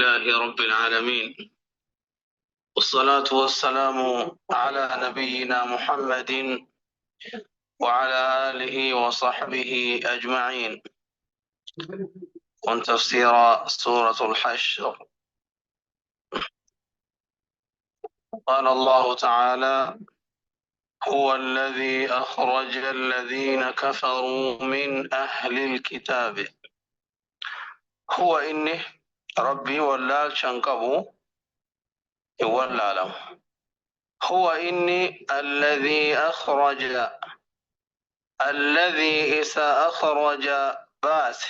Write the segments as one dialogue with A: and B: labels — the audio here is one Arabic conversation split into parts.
A: لله رب العالمين، والصلاة والسلام على نبينا محمد وعلى آله وصحبه أجمعين. تفسير سورة الحشر. قال الله تعالى: هو الذي أخرج الذين كفروا من أهل الكتاب. هو إني ربي ولا شنقبو ولا له. هو إني الذي أخرج، الذي إسا أخرج باس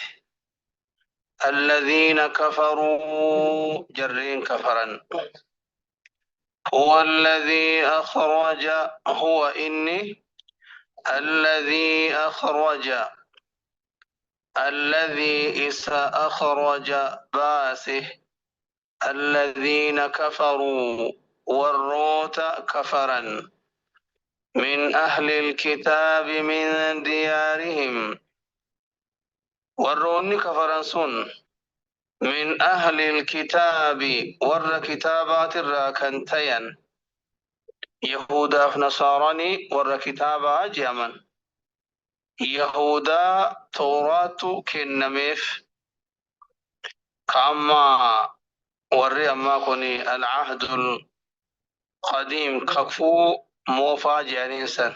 A: الذين كفروا جرين كفرا. هو الذي أخرج، هو إني الذي أخرج، الذي إسا أخرج باسه الذين كفروا والروت كفرا من أهل الكتاب من ديارهم. والرون كفرا سن من أهل الكتاب ور كتابات الراكنتين يهودا فنصاراني ور كتابا جمن يهودا توراة كنميف كأما ور أما كوني العهد القديم كفو موفا جانيسا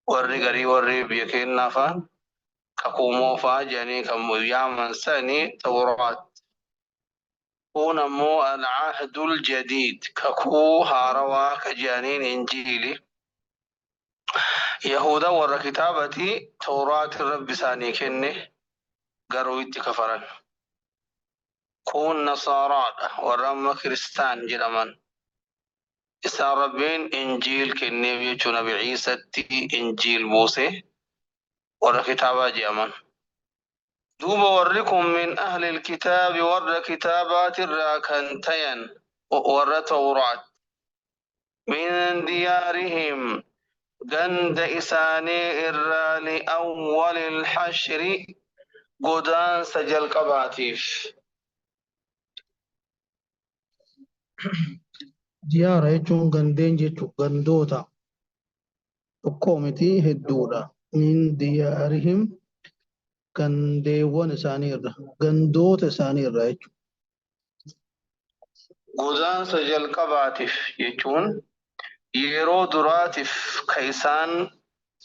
A: ور غري ور بيكين نافا كفو موفا جاني كم يامن سني توراة. هنا مو العهد الجديد ككو هاروا كجانين إنجيلي يهودا ور كتابتي توراة الرب ساني كنه قرويت كفرا. كون نصارى ورم كريستان جرمان إسا ربين إنجيل كنه بيچو نبي عيسى تي إنجيل موسى ور كتابة جامان. دوب وركم من أهل الكتاب ور كتابات الراكنتين ور توراة من ديارهم جند إساني إراني أول الحشر قدان سجل قباتيف.
B: Diyaara jechuun gandeen jechuudha. Gandoota tokkoo miti hedduudha. Min diyaarihim gandeewwan isaanii irra, gandoota isaanii irraa jechuudha.
A: قدان سجل قباتيف يجون yeroo duraatiif ka isaan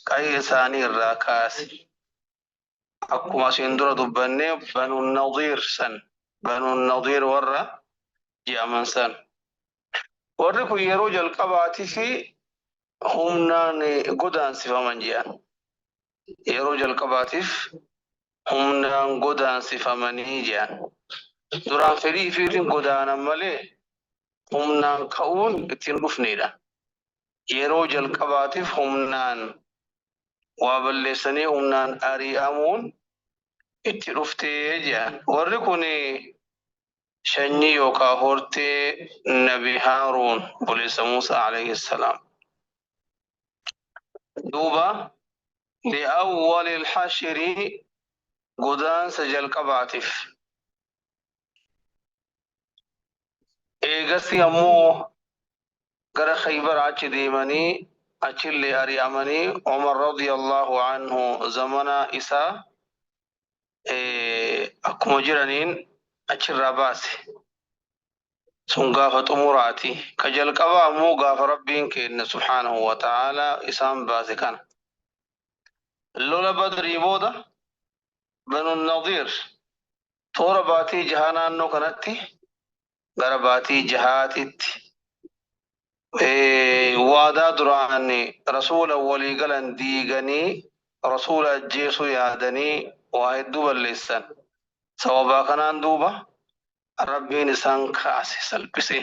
A: qa'ee isaanii irraa kaase. Akkuma isin dura dubbanne banu nadiir san, banu nadiir warra jedhaman san. Warri kun yeroo jalqabaatiif humnaan godaansifaman jedhan. Yeroo jalqabaatiif humnaan godaansifamanii jedhan. Duraan fedhii ifiitiin godaanan malee humnaan ka'uun ittiin dhufnedha. Yeroo jalqabaatiif humnaan waa balleessanii humnaan ari'amuun itti dhuftee jedhan. Warri kun shanyii yookaan hortee Nabi Haaruun obboleessa Muusaa alayhi salaam. Duuba li'awwali al-hashri godaansa jalqabaatiif. Eegasii ammoo gara Khaybar achi deemanii achillee ari'amanii Umar radiyallahu anhu zamana isaa akkuma jiraniin achirraa baase. Sun gaafa xumuraati. Ka jalqabaa ammoo gaafa Rabbiin kenna subhaanahu wa ta'ala isaan baase kana. Lola Badrii booda Banu Nadiir toora baatii jahaa naannoo kanatti gara baatii jahaatitti waadaa duraan rasuula walii galan diiganii rasuula ajjeesuu yaadanii waa hedduu balleessan. Sababaa kanaan duuba Rabbiin isaan kaase salphise.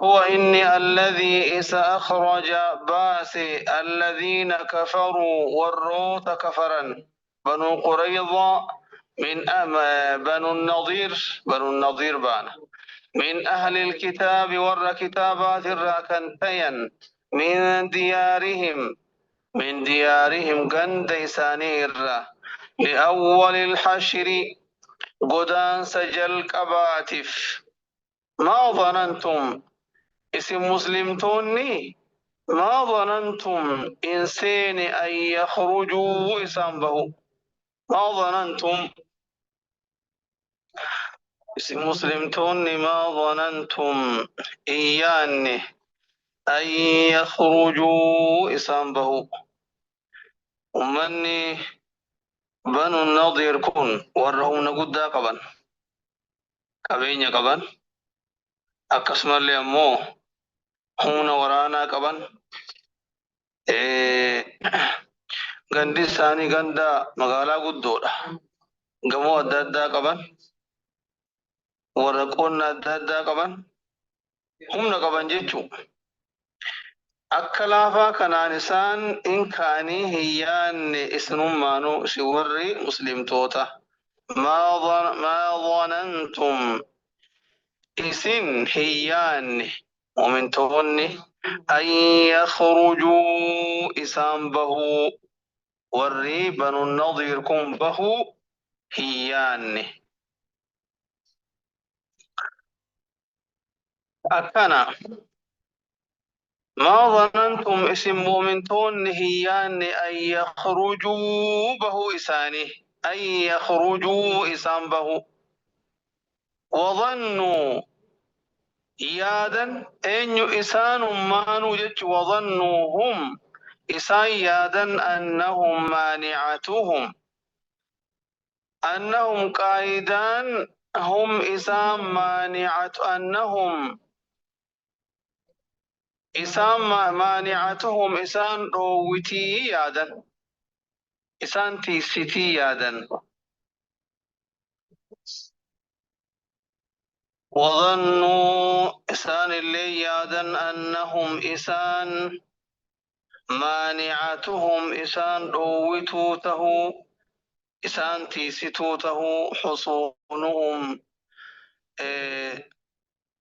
A: هو إني الذي إذا أخرج باس الذين كفروا والروت كفرا بنو قريظة من بنو النضير، بنو النضير بانا من أهل الكتاب ور كتابات الراكنتين من ديارهم، من ديارهم قند إسانير لأول الحشر قدان سجل كباتف ما ظننتم اسم مسلم توني ما ظننتم إنسان أن يخرجوا إسامبه ما ظننتم اسم مسلم توني ما ظننتم إياني أن يخرجوا إسامبه أمني بنو النضير كن ورهم نقود قبن قبين قبن أكسمر لي أمو هون ورانا قبن إيه gandi isaanii ganda magaalaa guddoodha. Gamoo adda addaa qaban, warra qonna adda addaa qaban, humna qaban jechuu. Akka laafaa kanaan isaan in kaanii hin yaanne isinummaanuu isin warri muslimtoota. Maa dhanantum isin hin yaanne mu'mintoonni an yakhrujuu isaan bahuu warri banu nadiir kun bahuu hin yaanne. Akkana ما ظننتم اسم مؤمنتون هيان أن يخرجوا به إساني أن يخرجوا إسان به وظنوا يادا أن إسان ما نوجد وظنوا هم إسان يادا أنهم مانعتهم أنهم قائدان هم إسان مانعت أنهم إسان مانعتهم إسان روتي يادا إسان تيستي يادا وظنوا إسان اللي يادا أنهم إسان مانعتهم إسان روتوته إسان تيستوته حصونهم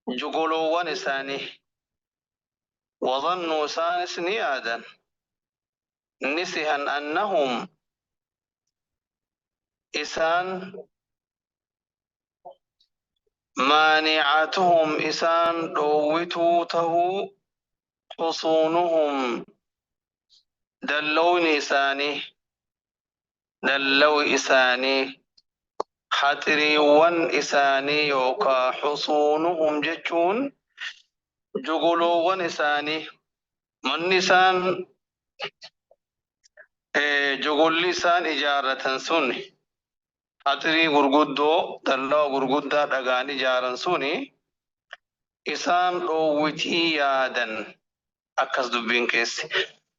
A: جغلوان إساني وظنوا إسان إسنيادا نسها أنهم إسان مانعتهم إسان روتوته حصونهم دلون إساني دلو إساني خطريوان إساني يوكا حصونهم جتشون جغلوان إساني من إسان جغل إسان إجارة سني خطري غرغدو دلو غرغدا دغان إجارة سني إسان روتي يادن أكس دبين كيس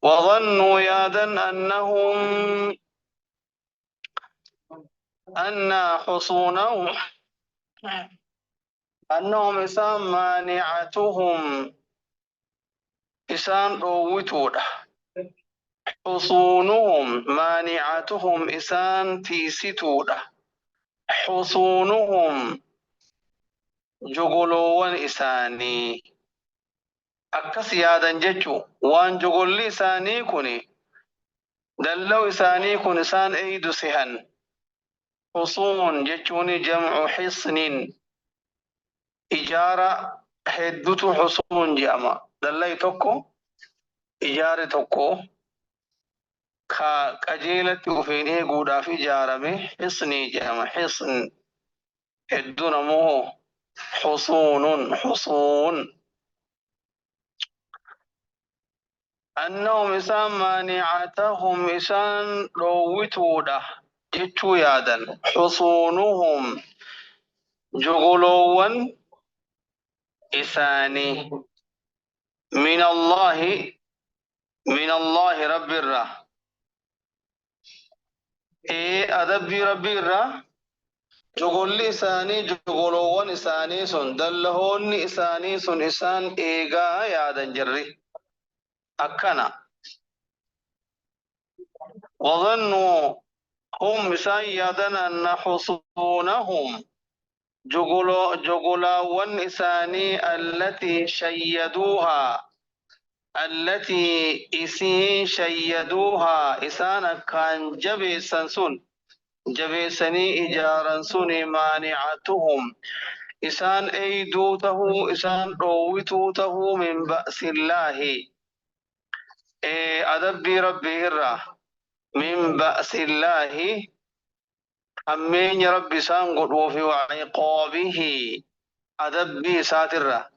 A: وظنوا يادن أن حصونهم أنهم إسان مانعتهم إسان روتودا حصونهم مانعتهم إسان تيستودا حصونهم جغلوان إساني أكس يادن جتشو وان جغل إساني كوني دلو إساني كون إسان أيدو سهن حصون جتشوني جمع حصن إجارة هدوتو حصون جامع دلي توكو إجارة توكو كجيلة وفيني قودا في جارمي حصني جامع حصن هدو نمو حصون أنهم إسان مانعتهم إسان روتودا جتشو يادن حصونهم جغلوان إساني من الله رب الرّ أدبي ربي الرّ جغل إساني جغلوان إساني سن دلهون إساني سن إسان إيغا يادن جرّي أكنا وظنوا هم إسان يادن أن حصونهم جغلاوان إساني التي شيدوها التي إسين شيدوها إسانا كان جبي سنسون جبيسني إجارا سني مانعتهم إسان أيدوته إسان رويتوته من بأس الله أدبي ربي الرّ من بأس الله أمين ربي سان قدو في وعقابه أدبي ساترة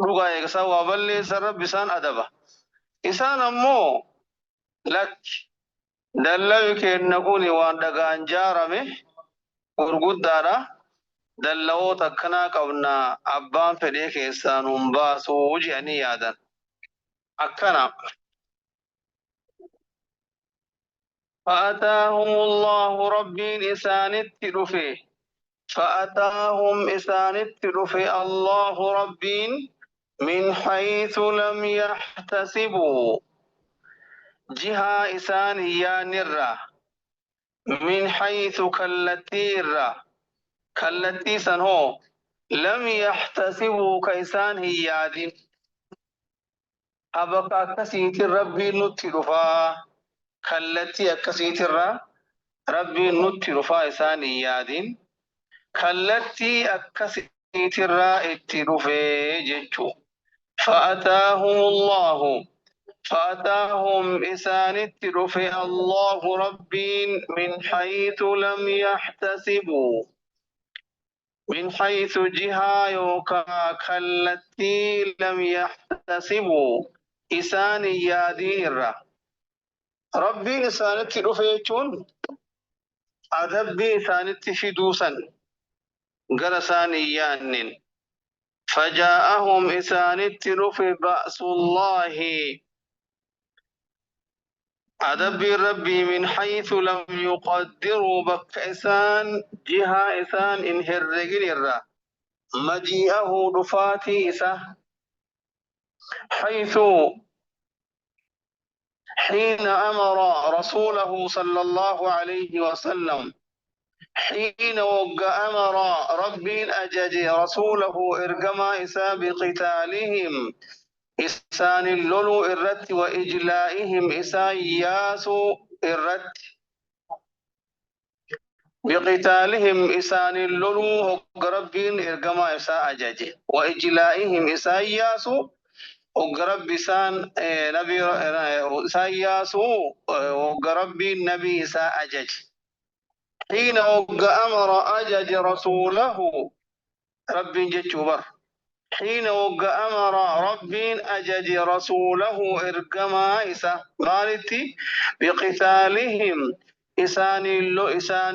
A: رقا يكسا وبلي سر ربي سان أدبه إسان أمو لك دلوك إنكوني وان دقان جارمه ورقود دارا دلو تكنا قبنا أبان فديك إسان انباسو وجهني يادا أكنا فأتاهم الله ربي إسان التلفه فأتاهم إسان التلفه الله ربي من حيث لم يحتسبوا جهة إسانية نرى من حيث كالتي سنهو لم يحتسبوا كيسان هياد أبقى كسيت ربي نتلفا كالتي أكسيت ربي نتلفا إسانياد كالتي أكسيت اتلفا جيتشو فأتاهم إسان التلفي الله ربين من حيث لم يحتسبوا من حيث جهة يوكا كالتي لم يحتسبوا إسان يادير ربين إسان التلفي جون أدبي إسان التفدوسا قرسان يانن فجاءهم إسان التلفي بأس الله أدب ربي من حيث لم يقدروا بك إسان جهة إسان إنهرقين الرا مجيئه دفاتي إسا حيث حين أمر رسوله صلى الله عليه وسلم حين وقع أمر ربي أجج رسوله إرقما إسا بقتالهم إسان اللولو الرت وإجلائهم إسا ياسو الرت بقتالهم إسان اللولو وقربين إرقما إسا أجج وإجلائهم إسا ياسو وقرب إسان نبي إسا ياسو وقربين نبي إسا أجج حين وقع أمر أجج رسوله رب جتشبر حين وقع أمر رب أجج رسوله إرقما إسا مالتي بقتالهم إسان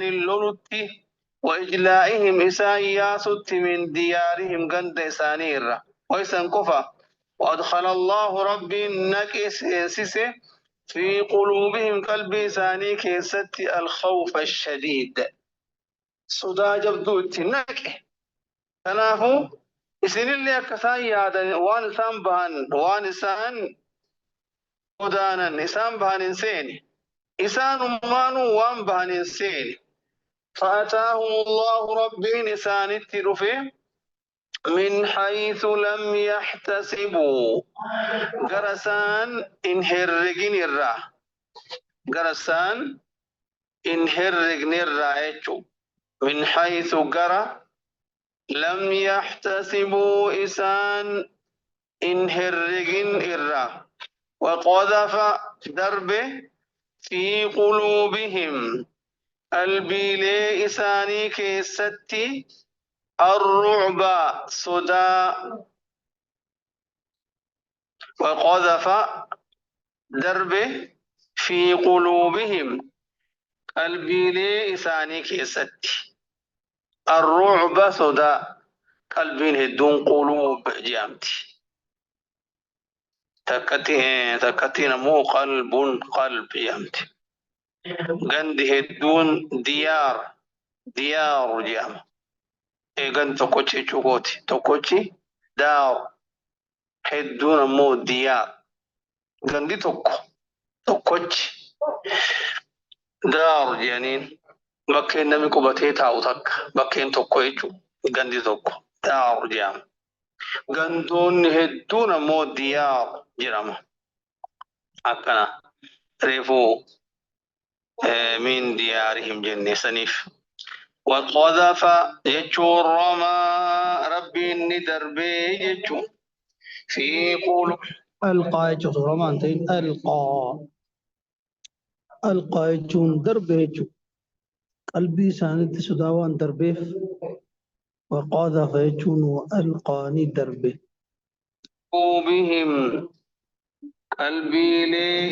A: اللولتي وإجلائهم إسان ياسط من ديارهم قند إسانير وإسان كفا وأدخل الله رب نكس سيسي في قلوبهم قلب إساني كيست الخوف الشديد صدا جبدوت نك تنافو إسن اللي أكسان يادا وانسان بهن وانسان ودانا إسان بهن إنسان إسان أمانو وان بهن إنسان فأتاهم الله ربي إسان التلفي من حيث لم يحتسبوا قرسان إنهرقين الرا قرسان إنهرقين الرا من حيث قرأ لم يحتسبوا إسان إنهرقين الرا وقذف دربه في قلوبهم البيلي إساني كيستي الرعب صدا وقذف دربه في قلوبهم البيلي إساني كيستي الرعب صدا قلبين هدون قلوب جامتي تكتي نمو قلب جامتي غند هدون ديار جام غند توكوتشي چوغوتي توكوتشي دار هدون مو ديار غندي توكوتشي دار جانين بكين نمي قبتي تاوتك بكين توكويتو غندي توكو دار جام غندون هدون مو ديار جرام أكنا ريفو من ديارهم جنة سنيف وقذف يجو رمى ربي ندربي يجو في قلوب
B: ألقى يجو رمان تين ألقى يجون درب يجو قلبي ساند سداوان دربيف وقذف يجون وألقاني دربي
A: بهم قلبي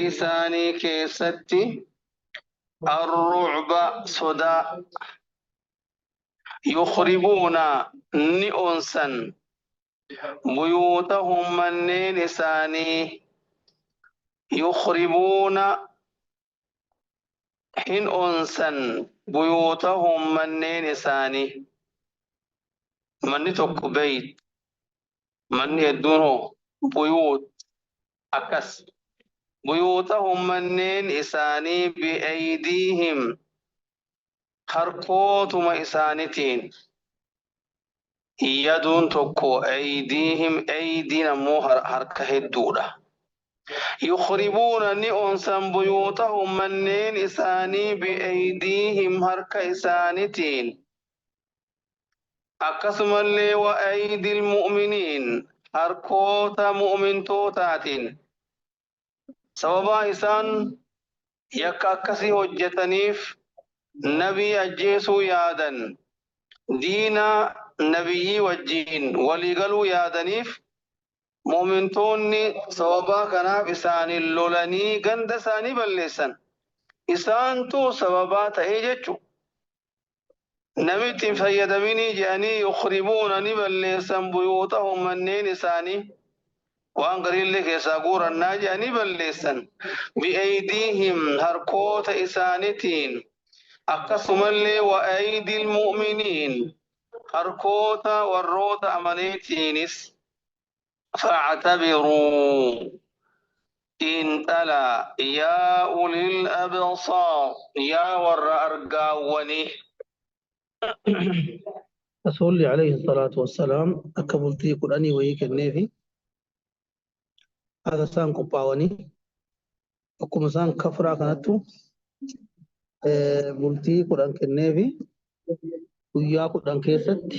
A: لساني كيستي الرعب صدا يخربون نئونسا بيوتهم من لساني يخربون حين أنسا بيوتهم من لساني من تك بيت من يدونه بيوت أكس بيوتهم من لساني بأيديهم حركوتم إسانتين يدون تكو أيديهم أيدينا مو حركة الدولة يخربون نئونسا بيوتهم منين إساني بأيديهم حركة إسانتين أقسم اللي وأيدي المؤمنين حركوتا مؤمن توتاتين سببا إسان يكاكسي هجتنيف نبي أجيسو يادن دينا نبي وجين ولقلوا يادنيف مؤمنتوني سببا كناف إسان اللولاني قند ساني بلسان إسان تو سببا تهيجتشو نمت فيدميني جاني يخربون نبلسان بيوتهم منين إساني وان قريل لك يساقور الناجاني بلسان بأيديهم هركوت إسانتين أقسم اللي وأيدي المؤمنين هركوتا والروتا أمنيتينس فاعتبروا إن تلا يا أولي الأبصار يا ور أرقاوني
B: رسول عليه الصلاة والسلام أكبلتي قرآني ويك النبي هذا سان قباوني وكم سان كفرا كانتو بلتي قرآن كالنبي ويا قرآن كيست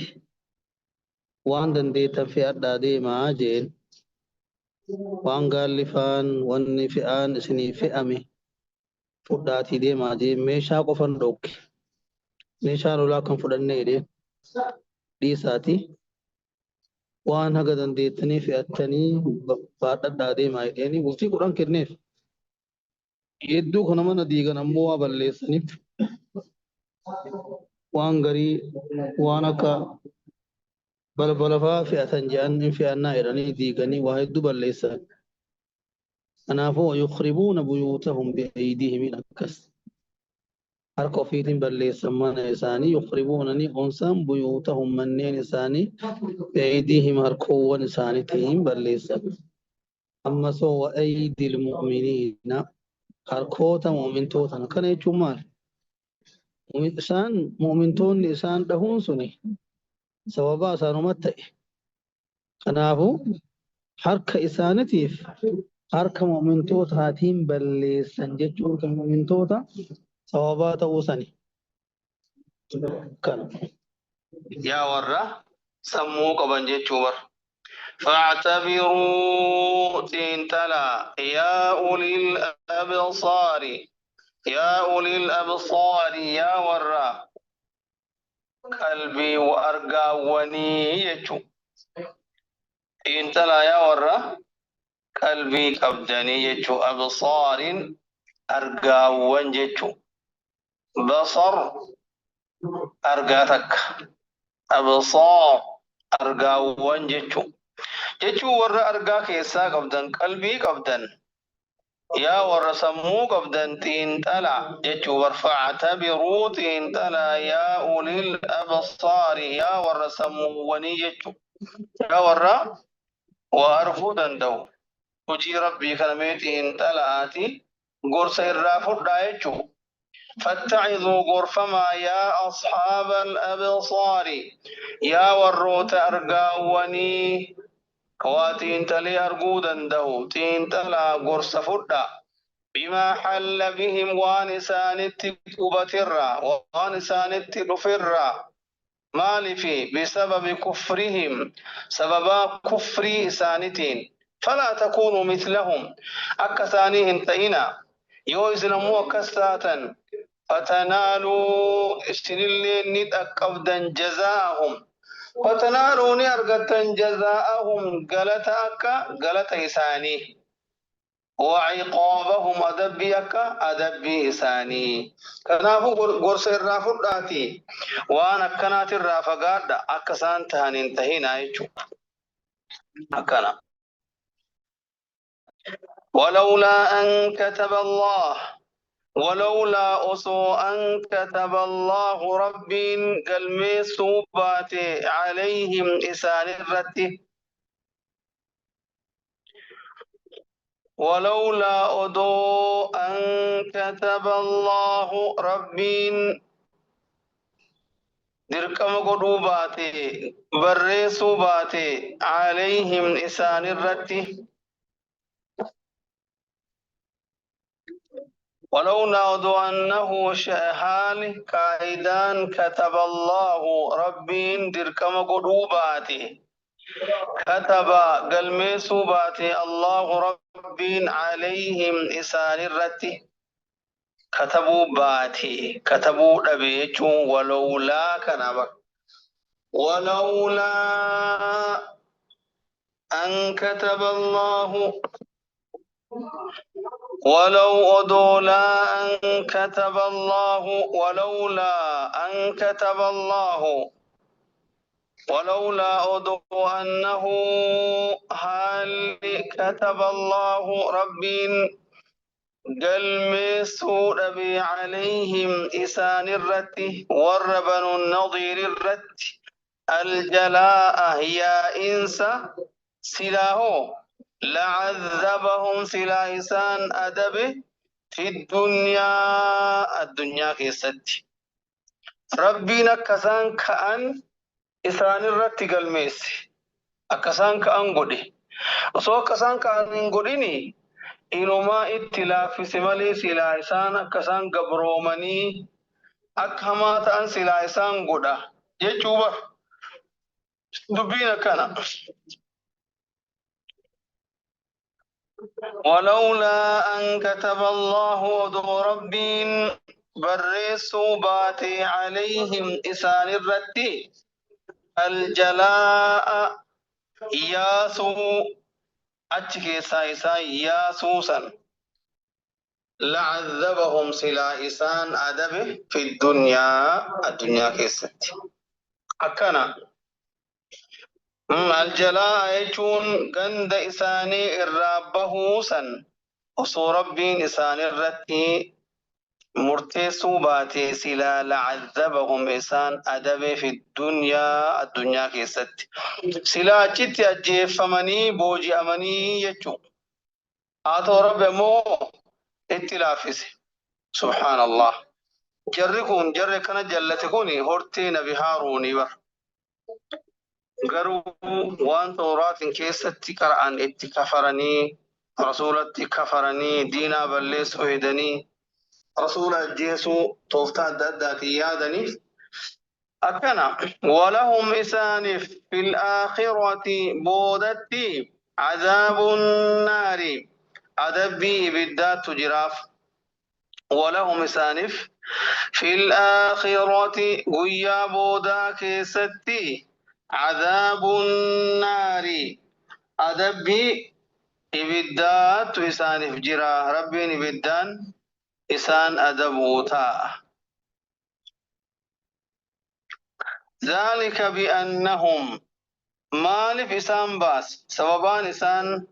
B: وان دنديتا في أدادي ما جين وان قال لفان واني فئان اسني فئامي فداتي دي ما جين ميشا قفن دوك ميشا رولا كان فدني دي دي ساتي وان هغا دنديتني فئتني بعد أدادي ما جيني بلتي قرآن كالنبي يدو خنما نديغا نموا بلسنيف وان غري وانكا بلفا فئة جان فئنا إيراني ديغني واحد بلسا أنافو يخربون بيوتهم بأيديهم الأكس هركو فيتم بلسا من إساني يخربونني أنسان بيوتهم من إساني بأيديهم هركو ونساني تهم بلسا أما سو أيدي المؤمنين هركوتا مؤمن توتا كان يجمال إسان مؤمن تون إسان دهون سني سببا سانومت كنافو حركة إسانتيف حركة مؤمن توتا هاتين بل سنججون كمؤمن توتا سببا توسني كان
A: يا ور سموك بنجتشور فاعتبروا إن تلا يا أولي الأبصار يا أولي الأبصار يا ور قلبي وأرقاوني يجو إن تلا يا ور قلبي قبدني يجو أبصار أرقاون يجو بصر أرقاتك أبصار أرقاون يجو يجو ور أرقا كيسا قبدن قلبي قبدن يا ور سمو قبدن تين تلا يجو فاعتبروا تين تلا يا أولي الأبصار يا ور سمو وني يجو يا ور وأرفو دندو وجي ربي كلمتين تلاتي قرص الرافو دايجو فاتعظوا غرفما يا أصحاب الأبصار يا وروت أرقاوني كواتين تلي أرقودا دهو تين تلا قرص فدا بما حل بهم وانسانت قبترا وانسانت رفرا مال في بسبب كفرهم سبب كفر إسانتين فلا تكونوا مثلهم أكثانيهم تئنا يوزنموا كستاتا فتنالوا سنلين ندأكبدا جزاءهم فتنالوا نرغتا جزاءهم غلط إساني وعقابهم أدبيك أدبي إساني كنافو غرس الرافضاتي وانا كانت الرافقات أكسان تهانين تهينا يجو أكنا ولولا أن كتب الله ولولا أسو أن كتب الله ربي قلمي صوبات عليهم إسان الرتي ولولا أدو أن كتب الله ربي دركم قدوباتي بريسو باتي عليهم إسان الرتي ولو نودوا أنه شهال كائدان كتب الله ربين دركم قدوباتي كتب قلميسو باتي الله ربين عليهم إسان الرتي كتبوا دبيچون ولولا كنبك ولولا أن كتب الله ولو أدولا أن كتب الله ولولا أن كتب الله ولولا أدو أنه هل كتب الله ربي قلمي سود بي عليهم إسان الرت والربن النظير الرت الجلاء هي إنسا سلاهو لعذبهم سلا إسان أدب في الدنيا كيست ربنا كسان كأن إسان الرت قلميس أكسان كأن قدي وصو كسان كأن قديني inumaa itti laaffise malee silaa isaan akkasaan gabroomanii akka hamaa ta'an silaa isaan godha jechuu bar dubbiin akkana. ولولا أن كتب الله ودو ربين برسوا باتي عليهم إسان الرتي الجلاء ياسو أجكي سايسا ياسوسا لعذبهم سلا إسان أدب في الدنيا كيست أكنا الجلاء يجون قند إساني الرابه سن وصو ربين إسان الرتي مرتسو باتي سلا لعذبهم إسان أدب في الدنيا كيست سلا جت أجيف فمني بوجي أمني يجون آتو رب مو اتلافس سبحان الله جري كان جلتكوني هورتي نبي هاروني بر قروا وان تورات كيست قرآن اتكفرني رسولت كفرني دينا بلس وهدني رسول جيسو توفتا دادات يادني أكنا ولهم إسانف في الآخرة بودتي عذاب النار أدبي بالذات جراف ولهم سانف في الآخرة ويا بودا كيستي عذاب النار أدبي إبدات إسانف جرا ربي إبدان إسان أدبوتا ذلك بأنهم مالف إسان باس سببان إسان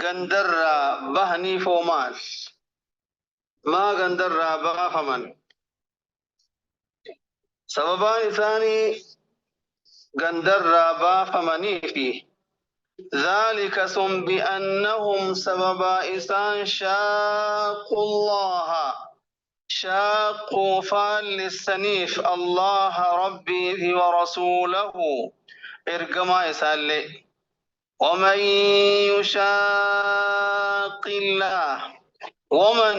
A: غندر بهني فومال ما غندر بافمن سببان ثاني غندر بافمني فيه ذلك ثم بأنهم سبب إسان شاقوا الله شاقوا فالسنيف الله ربي ورسوله إرقما إسالي ومن يشاق الله ومن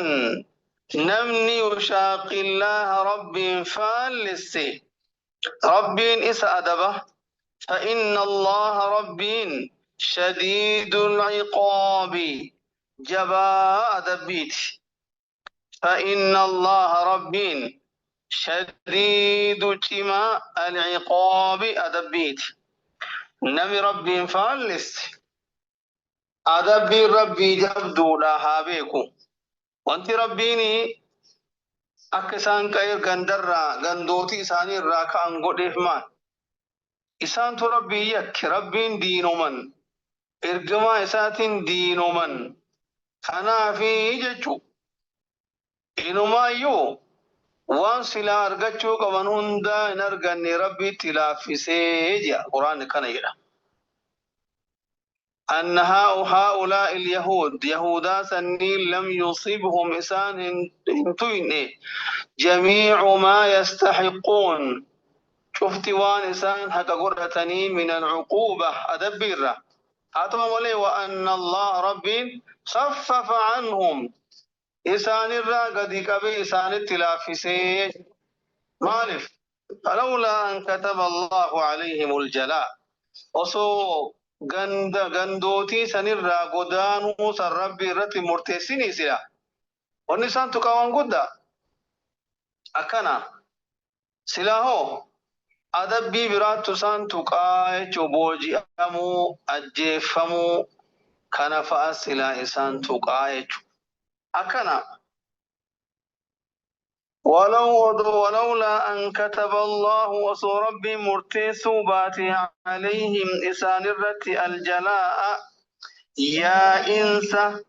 A: نمني يشاق الله رب فالسي رب إس أدبه فإن الله رب شديد العقاب جباء أدبيت فإن الله رب شديد جما العقاب أدبيت نمي رب فالس أدبي ربي جبدو لها بيكو وانت ربيني أكسان كير غندرة غندوتي ساني راكا أنقود إفمان إسان تو ربي يك ربين دينو من إرقما إساتين دينو من كنا في ججو إنما يو وان سلا أرغچو قبن هندا إن أرغني ربي تلافسي جا قرآن كان يرى أن هؤلاء اليهود يهودا سنين لم يصيبهم إسان انتوين جميع ما يستحقون شفت وان إسان حتى قرأتني من العقوبة أدبيرة هاتما ولي وأن الله ربي خفف عنهم إسان الراقدي كبي إسان التلافسي مالف فلولا أن كتب الله عليهم الجلاء وصو غندوتي سنرى قدانو سن ربي رتي مرتسيني سلا ونسان تقوان قد أكنا سلا هو أدبي برات سان تقاي چوبوجي أمو أجيفمو كان فأسلا إسان تقاي أكنا ولولا أن كتب الله وصو ربي مرتسو باتي عليهم إسان الرتي الجلاء يا إنسى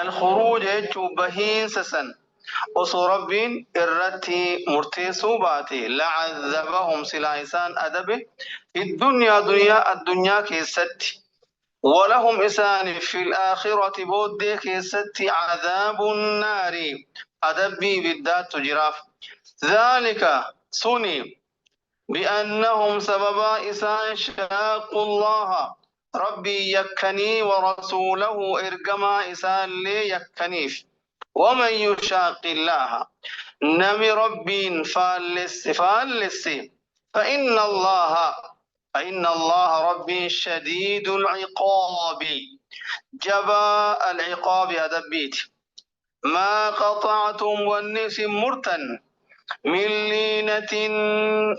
A: الخروج بهين سسن وصو ربي الرتي مرتسو باتي لعذبهم سلا إسان أدبه في الدنيا كيست ولهم إسان في الآخرة بود كيست عذاب النار أدبي بالذات جراف ذلك سني بأنهم سببا إسان شاقوا الله ربي يكني ورسوله إرقما إسان لي يكنيف ومن يشاق الله نمي ربي فالس فإن الله ربي شديد العقاب جباء العقاب أدبيت ما قطعتم والنس مرتن من لينة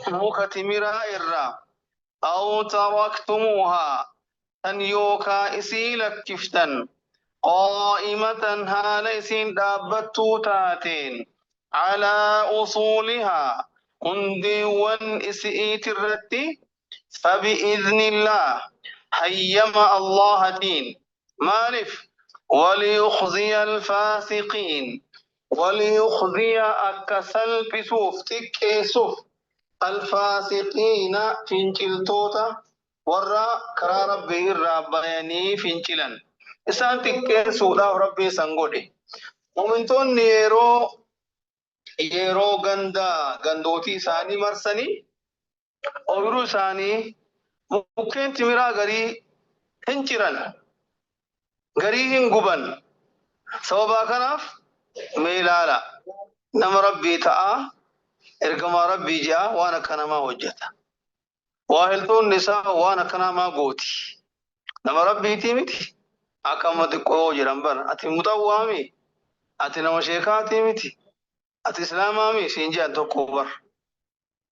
A: مكتمرا إرّا أو تركتموها أن يوكا إسيلك كفتن قائمة هاليسين دابتو تاتين على أصولها هندوان إسئيت الرتي فبإذن الله حيما الله دين مالف وليخزي الفاسقين وليخزي أكسل بسوف تكيسوف الفاسقين فينشلتوتا ورّا كرا ربي الرابياني فينشلن إسان تكيسودا ربي سنغودي ومنتون يرو غندوتي ساني مرسني أويرو ساني ممكن تمرا غري هنشرن غري هنغبن سوابا كناف ميلالا نم ربي تاء إرقما ربي جاء وانا كنما وجتا واهلتون نساء وانا كنما قوتي نم ربي تيمتي أكامت قوة جرمبر أتي متوامي أتي نم شيخاتي متي أتي إسلامامي سينجان تو كوبر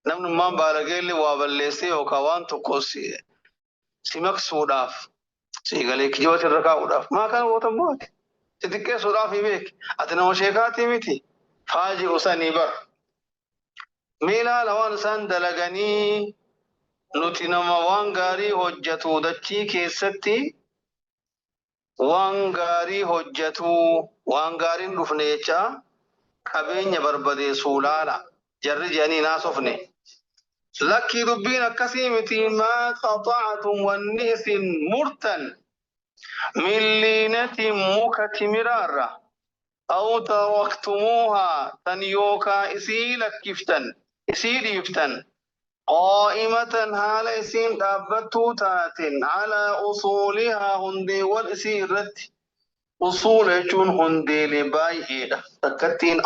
A: نم نمان بالغيلي وابلسي وكوان تو كوسي سيمك سوداف سيغاليك جوات الركاوداف ما كان وطموت تتكي سودافي بيك أتنا وشيكاتي متي فاجي أساني بر ميلا لوان سان دلغني نتنما وانغاري هجتو دچي كيستي وانغاري هجتو وانغاري رفنيچا قبين بربدي سولالا جر جاني ناسفني لكي دبين كسيمتي ما قطعتم والنيس مرتن من لينة مكتمرارة أو تركتموها تنيوكا إسيلك كفتن إسيل يفتن قائمة هالة سين دابتو تات على أصولها هندي والسيرة أصول جون هندي لبايئة تكتين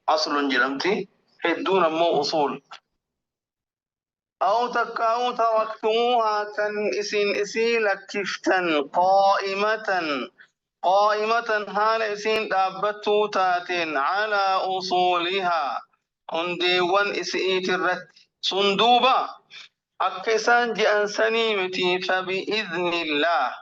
A: أصل جرمتي هدون مو أصول أو تكاو تركتموها كان إسين لكفتن قائمة هالة دابتو تاتين على أصولها هندي وان إسئيت الرت صندوبة أكسان جأن سنيمتي فبإذن الله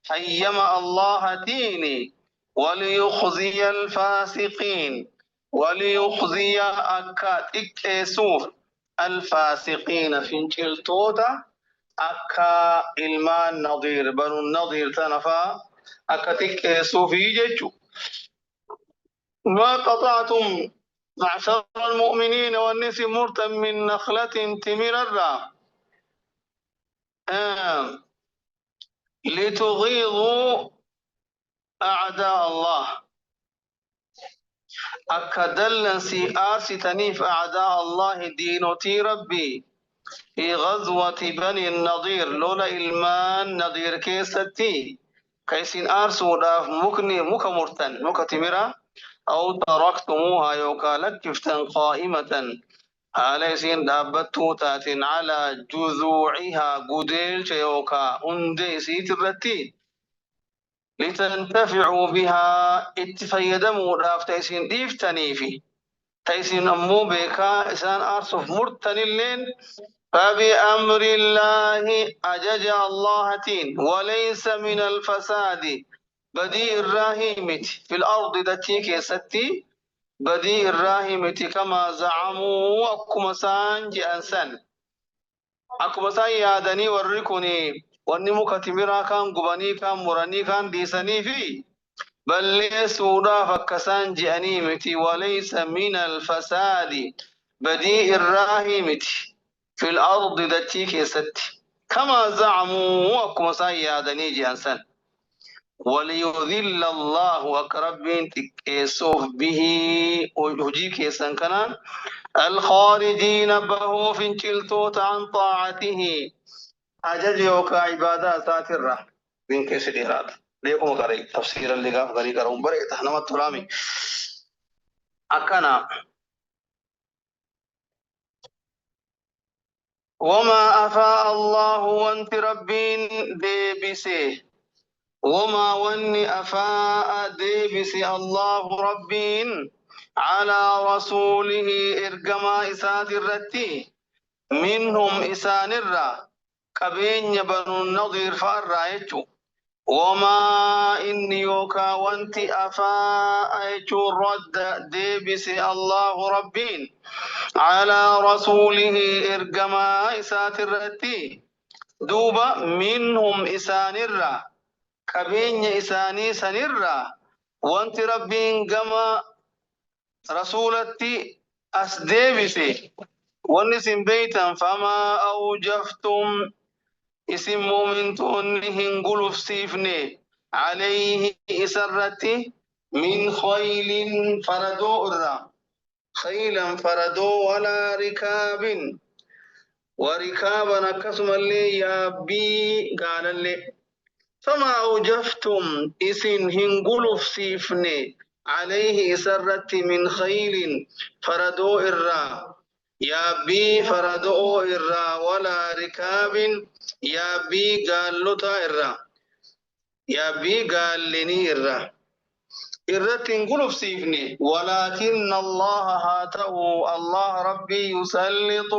A: حيما الله تيني وليخزي الفاسقين وليخزي أكا إكسوف الفاسقين في انشلتوتا أكا إلمان نظير بنو النظير تنفا أكا إكسوف يججو ما قطعتم معشر المؤمنين والنس مرتا من نخلة تمررا لتغيظوا أعداء الله أكدلن سي آرسي تنيف أعداء الله دينوتي ربي في غزوة بني النضير لولا إلمان نضير كيستي كيسين آرسو داف مكني مكمرتن مكتمرا أو تركتموها يوكا لكفتن قائمة عليسين دابتو تات على جذوعها قديل يوكا أندي سيترتي لتنتفعوا بها اتفيدموا راف تيسين ديفتني في تيسين أمو بيكا إسان أرسف مرتن اللين فبأمر الله أجج الله تين وليس من الفساد بديء الراهيمت في الأرض دتيك ستي بديء الراهمة كما زعموا أكما سانج أنسان أكما سان يادني وركني ونمو كتمرا كان قباني كان مراني كان ديساني في بل ليسودا فكسان جأنيمتي وليس من الفساد بديء الراهمة في الأرض دتيك ستي كما زعموا أكما سان يادني جأنسان وليذل الله أقرب تكيسوف به وجيك سنكنا الخارجين به فنشلتوت عن طاعته أجل يوكا عبادة ساترة بين كيس الإرادة ليكم غري تفسير اللي قاف غري قرأون بريء تحنم الترامي أكنا وما أفاء الله وانت ربين ديبسيه وما وني أفاء ديبس الله ربين على رسوله إرقما إسات الرتي منهم إسان الرا كبين بنو النظير فالرأيتو وما إني يوكا وانت أفاء رد ديبس الله ربين على رسوله إرقما إسات الرتي دوبا منهم إسان الرا كبين إساني سنرا وانت ربين قما رسولتي أسديبسي ونسم بيتا فما أوجفتم اسم مؤمنتون قلوف سيفني عليه إسرتي من خيل فردو الرا خيلا فردو ولا ركاب وركابا كسم اللي يابي قال اللي فما أوجفتم إسن هنقلف سيفني عليه سرت من خيل فردو إرّا يا بي فردو إرّا ولا ركاب يا بي قالوتا إرّا يا بي قالني إرّا إرّت هنقلف سيفني ولكن الله هاته الله ربي يسلط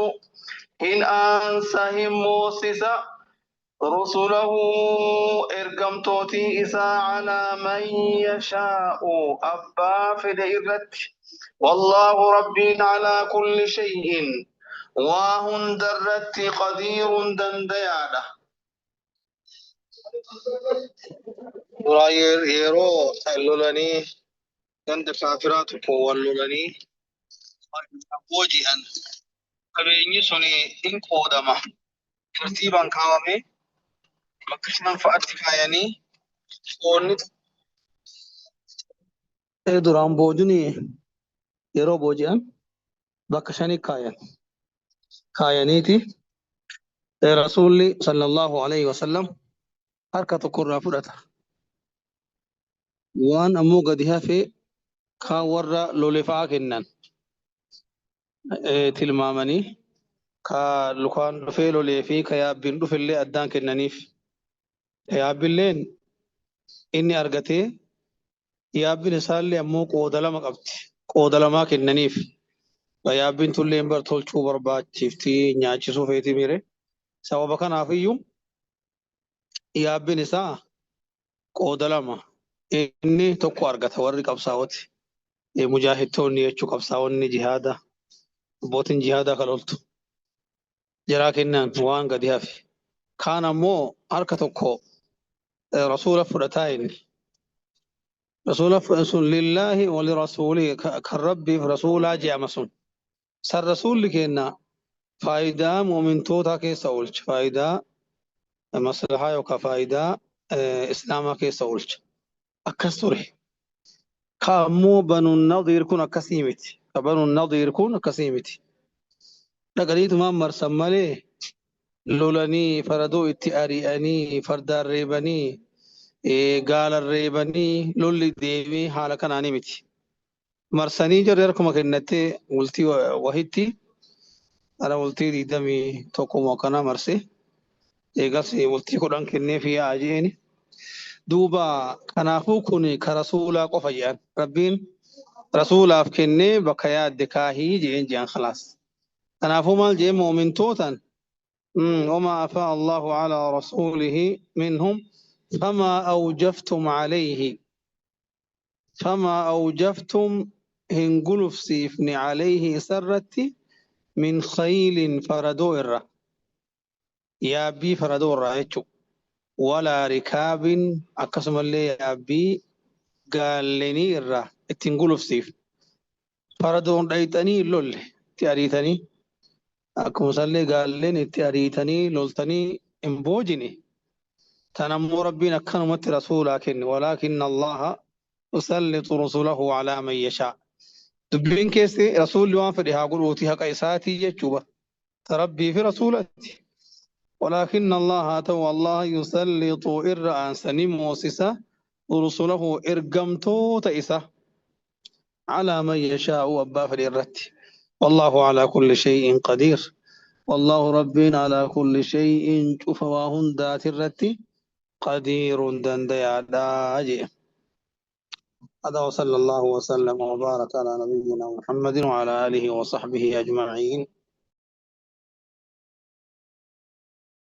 A: إن أنسهم موسسا رسله إرقمتوتي إسا على من يشاء أبا فدئرت والله ربي على كل شيء وهن درت قدير دنديانا راير يرو اللولاني دند كافرات كوالولاني وجها كبيني سني إن قودما ترتيبا كامي مكشنا فأتي كاياني فوني
B: duraan boojuni yeroo booji'an bakka shanii kaayan kaayaniiti rasuulli sallallahu alaihi wasallam harka tokkorraa fudhata. Waan ammoo gadi hafee kaan warra lolefaa kennan tilmaamanii ka lukaan dhufee lolee fi ka yaabbiin dhufillee addaan kennaniif. Yaabbiilleen inni argatee yaabbiin isaallee ammoo qooda lama qabdi. Qooda lamaa kennaniif. Yaabbiin tullee bar tolchuu barbaachifti nyaachisuu feeti mire. Sababa kanaafiyyuu yaabbiin isaa qooda lama. Inni tokko argata warri qabsaa'oti. Mujaahidtoonni jechuu qabsaa'onni jihaada. Abbootiin jihaadaa kan loltu. Jaraa kennan waan gadi hafe. Kaan ammoo harka tokko rasuula fudhataa inni. Rasuula sun lillaahi wali rasuulii kan rabbiif rasuulaa je'ama sun. San rasuulli kenna faayidaa mu'mintootaa keessa oolcha. Faayidaa maslahaa yookaan faayidaa islaamaa keessa oolcha. Akkas ture. Kaammoo banuun nadiir kun akkasii miti. Banuun nadiir kun akkasii miti. Dhaqaniitumaan marsan malee lolanii faradoo itti ari'anii fardaan reebanii gaalan reebanii lolli deemee haala kanaanii miti. Marsanii jarri harkuma kennattee wultii wahitti ala wultii 21 kana marse eegas wultii 10 kennee fi yaa'aa duuba kanaafuu kun ka rasuulaa qofa jedhan rabbiin rasuulaaf kennee bakka yaadde kaahii jedhan khalaas. Kanaafuu maal jedhe mu'mintootaan وما أفاء الله على رسوله منهم فما أوجفتم هنقلف سيفني عليه سرتي من خيل فردو الرّ يا بي فردو الرّ ولا ركاب أقسم الله يا بي قال لني الرّ تنقلف سيف فردو رأيتني لول تأريتني أكم صلي قال لين اتأريتني لولتني امبوجني تنمو ربنا كنمت رسولك ولكن الله يسلط رسوله على من يشاء دبين كيسي رسول يوان فريها قلوتي حق إساتي يجوبة تربي في رسولتي ولكن الله تو الله يسلط إرآن سنم وسسا رسوله إرقمتو تئسا على من يشاء وأبا فريرتي والله على كل شيء قدير والله ربنا على كل شيء شفواهن ذات الرتي قدير دنديا داجي. هذا وصلى الله وسلم وبارك على نبينا محمد وعلى آله وصحبه أجمعين.